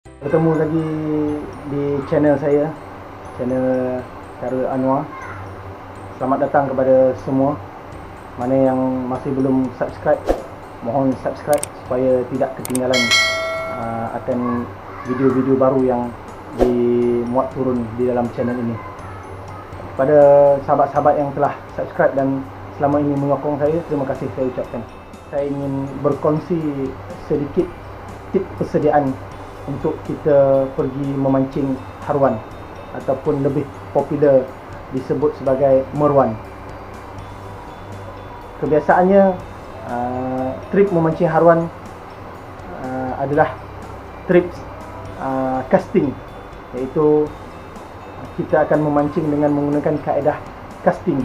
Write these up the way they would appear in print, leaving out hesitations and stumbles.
Bertemu lagi di channel saya, channel Khairul Anwar. Selamat datang kepada semua. Mana yang masih belum subscribe, mohon subscribe supaya tidak ketinggalan akan video-video baru yang dimuat turun di dalam channel ini. Kepada sahabat-sahabat yang telah subscribe dan selama ini menyokong saya, terima kasih saya ucapkan. Saya ingin berkongsi sedikit tip persediaan untuk kita pergi memancing haruan ataupun lebih popular disebut sebagai meruan. Kebiasaannya trip memancing haruan adalah trip casting, iaitu kita akan memancing dengan menggunakan kaedah casting,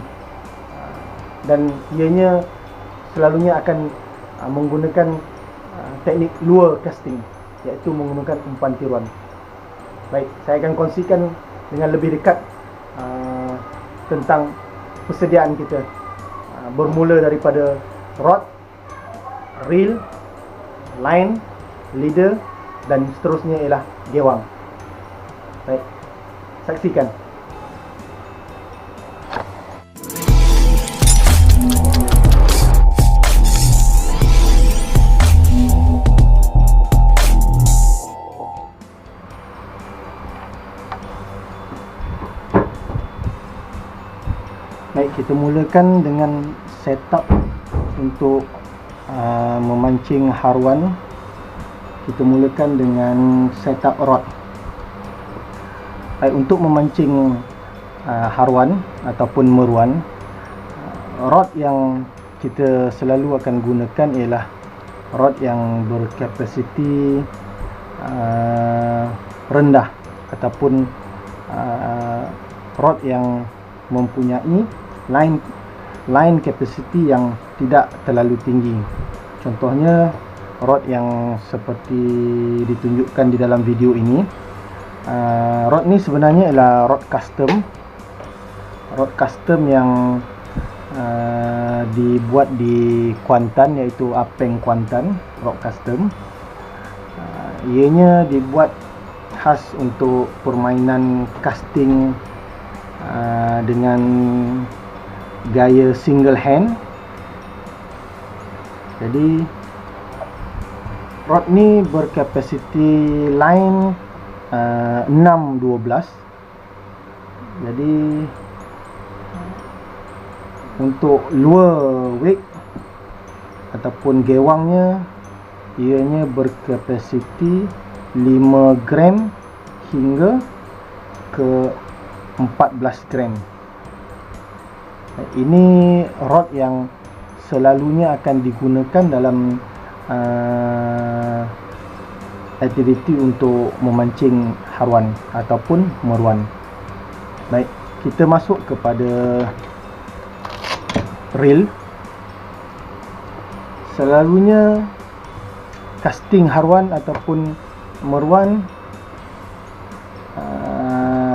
dan ianya selalunya akan menggunakan teknik lure casting, iaitu menggunakan umpan tiruan. Baik, saya akan kongsikan dengan lebih dekat tentang persediaan kita, bermula daripada rod, reel, line, leader dan seterusnya ialah gewang. Baik, saksikan. Baik, kita mulakan dengan setup untuk memancing haruan. Kita mulakan dengan setup rod. Baik, untuk memancing haruan ataupun meruan, rod yang kita selalu akan gunakan ialah rod yang berkapasiti rendah ataupun rod yang mempunyai line capacity yang tidak terlalu tinggi. Contohnya rod yang seperti ditunjukkan di dalam video ini. Rod ni sebenarnya ialah rod custom yang dibuat di Kuantan, iaitu Apeng Kuantan, rod custom. Ianya dibuat khas untuk permainan casting dengan gaya single hand. Jadi rod ni berkapasiti line 6-12. Jadi untuk lure wake ataupun gewangnya, ianya berkapasiti 5 gram hingga ke 14 gram. Ini rod yang selalunya akan digunakan dalam aktiviti untuk memancing haruan ataupun meruan. Baik, kita masuk kepada reel. Selalunya casting haruan ataupun meruan,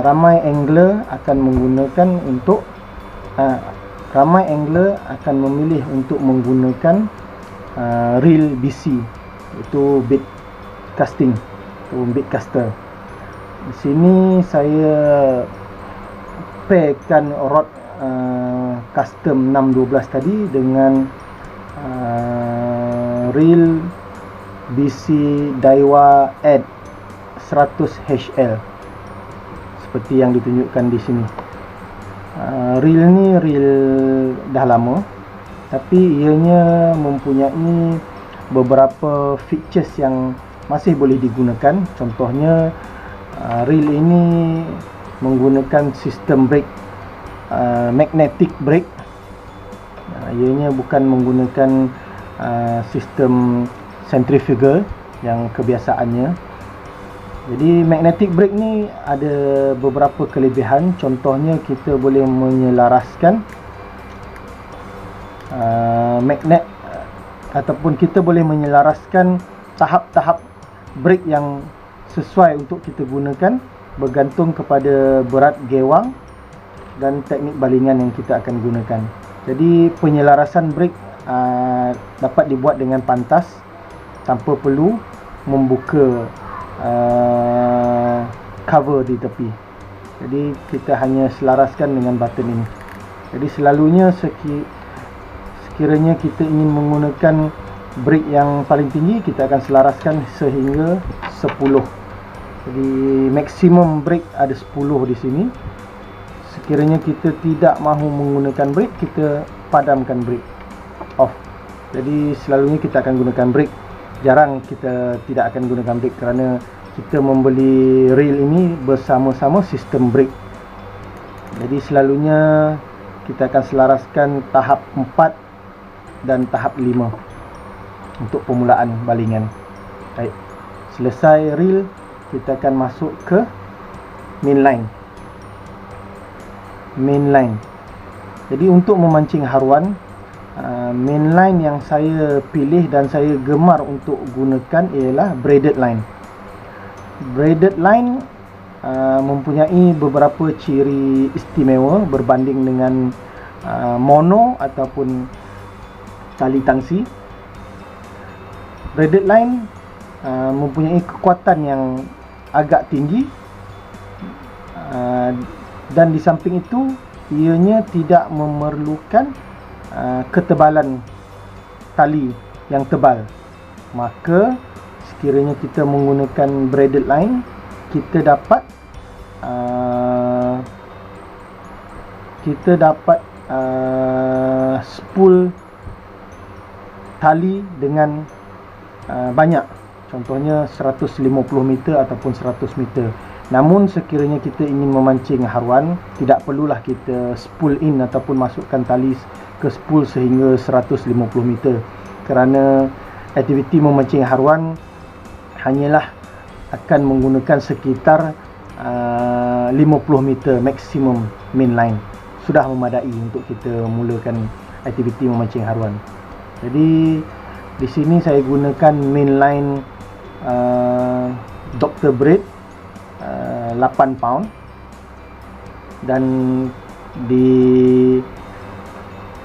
ramai angler akan menggunakan untuk ramai angler akan memilih untuk menggunakan reel BC, iaitu bait casting atau bait caster. Di sini saya pairkan rod custom 612 tadi dengan reel BC Daiwa Edge 100 HL seperti yang ditunjukkan di sini. Reel ni reel dah lama, tapi ianya mempunyai beberapa features yang masih boleh digunakan. Contohnya reel ini menggunakan sistem brake, magnetic brake. Ianya bukan menggunakan sistem centrifugal yang kebiasaannya. Jadi magnetic brake ni ada beberapa kelebihan. Contohnya kita boleh menyelaraskan magnet ataupun kita boleh menyelaraskan tahap-tahap brake yang sesuai untuk kita gunakan, bergantung kepada berat gewang dan teknik balingan yang kita akan gunakan. Jadi penyelarasan brake dapat dibuat dengan pantas tanpa perlu membuka cover di tepi. Jadi kita hanya selaraskan dengan button ini. Jadi selalunya sekiranya kita ingin menggunakan brake yang paling tinggi, kita akan selaraskan sehingga 10. Jadi maksimum brake ada 10 di sini. Sekiranya kita tidak mahu menggunakan brake, kita padamkan brake, off. Jadi selalunya kita akan gunakan brake. Jarang kita tidak akan gunakan brake kerana kita membeli reel ini bersama-sama sistem brake. Jadi selalunya kita akan selaraskan tahap 4 dan tahap 5 untuk permulaan balingan. Baik, selesai reel, kita akan masuk ke mainline. Jadi untuk memancing haruan, mainline yang saya pilih dan saya gemar untuk gunakan ialah braided line. Braided line mempunyai beberapa ciri istimewa berbanding dengan mono ataupun tali tangsi. Braided line mempunyai kekuatan yang agak tinggi, dan di samping itu ianya tidak memerlukan ketebalan tali yang tebal. Maka sekiranya kita menggunakan braided line, kita dapat spool tali dengan banyak, contohnya 150 meter ataupun 100 meter. Namun sekiranya kita ingin memancing haruan, tidak perlulah kita spool in ataupun masukkan tali ke spool sehingga 150 meter, kerana aktiviti memancing haruan hanyalah akan menggunakan sekitar 50 meter maksimum mainline. Sudah memadai untuk kita mulakan aktiviti memancing haruan. Jadi di sini saya gunakan mainline Dr. Braid 8 pound, dan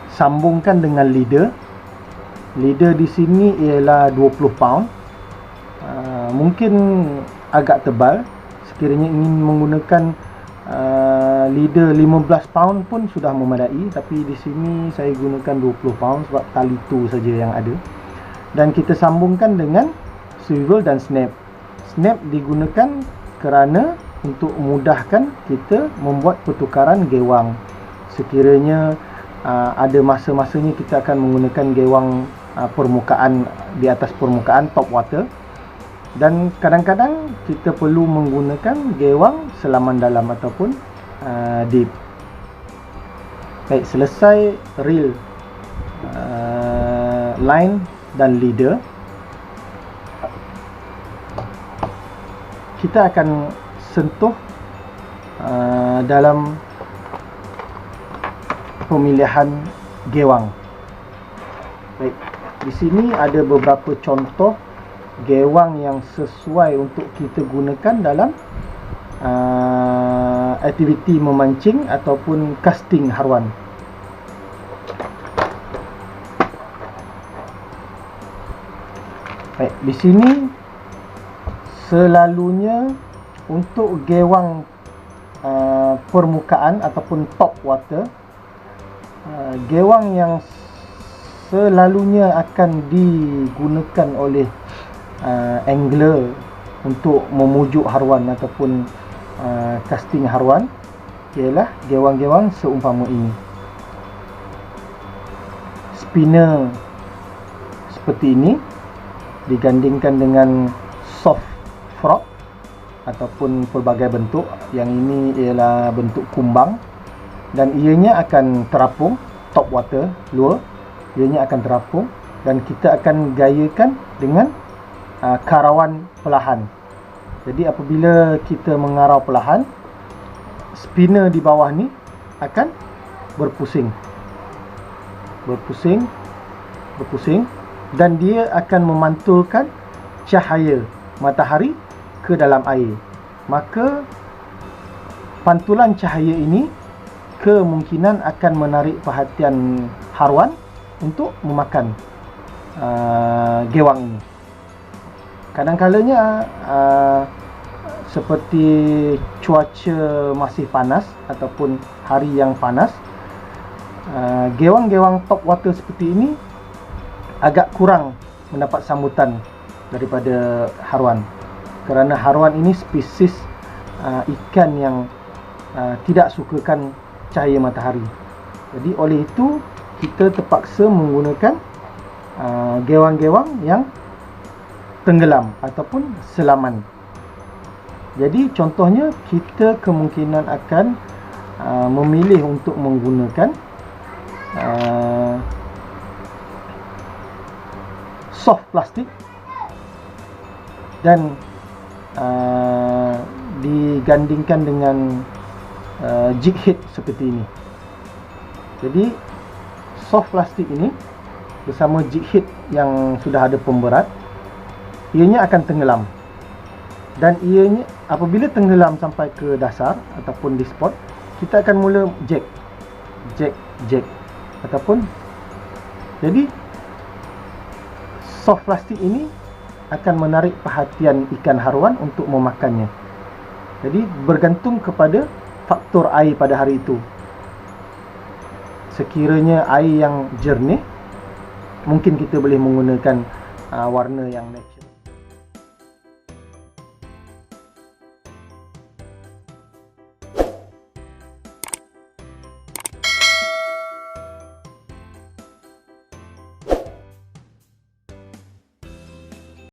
disambungkan dengan leader. Leader di sini ialah 20 pound. Mungkin agak tebal. Sekiranya ingin menggunakan leader 15 pound pun sudah memadai, tapi di sini saya gunakan 20 pound sebab tali tu saja yang ada. Dan kita sambungkan dengan swivel dan snap. Snap digunakan kerana untuk memudahkan kita membuat pertukaran gewang. Sekiranya ada masa-masanya kita akan menggunakan gewang permukaan, di atas permukaan, top water, dan kadang-kadang kita perlu menggunakan gewang selaman dalam ataupun deep. Baik, selesai reel, line dan leader, kita akan sentuh dalam pemilihan gewang. Baik, di sini ada beberapa contoh gewang yang sesuai untuk kita gunakan dalam aktiviti memancing ataupun casting haruan. Baik, di sini selalunya untuk gewang permukaan ataupun top water, gewang yang selalunya akan digunakan oleh angler untuk memujuk haruan ataupun casting haruan ialah gewang-gewang seumpama ini. Spinner seperti ini digandingkan dengan soft frog ataupun pelbagai bentuk. Yang ini ialah bentuk kumbang, dan ianya akan terapung top water, lure ianya akan terapung, dan kita akan gayakan dengan karawan perlahan. Jadi apabila kita mengarau perlahan, spinner di bawah ni akan berpusing, dan dia akan memantulkan cahaya matahari ke dalam air. Maka pantulan cahaya ini kemungkinan akan menarik perhatian haruan untuk memakan gewang ini. kadang-kalanya seperti cuaca masih panas ataupun hari yang panas, gewang-gewang top water seperti ini agak kurang mendapat sambutan daripada haruan, kerana haruan ini spesies ikan yang tidak sukakan cahaya matahari. Jadi oleh itu kita terpaksa menggunakan gewang-gewang yang tenggelam ataupun selaman. Jadi contohnya kita kemungkinan akan memilih untuk menggunakan soft plastik dan digandingkan dengan jig head seperti ini. Jadi soft plastik ini bersama jig head yang sudah ada pemberat, ianya akan tenggelam, dan ianya apabila tenggelam sampai ke dasar ataupun di spot, kita akan mula jack ataupun, jadi soft plastik ini akan menarik perhatian ikan haruan untuk memakannya. Jadi bergantung kepada faktor air pada hari itu. Sekiranya air yang jernih, mungkin kita boleh menggunakan warna yang natural.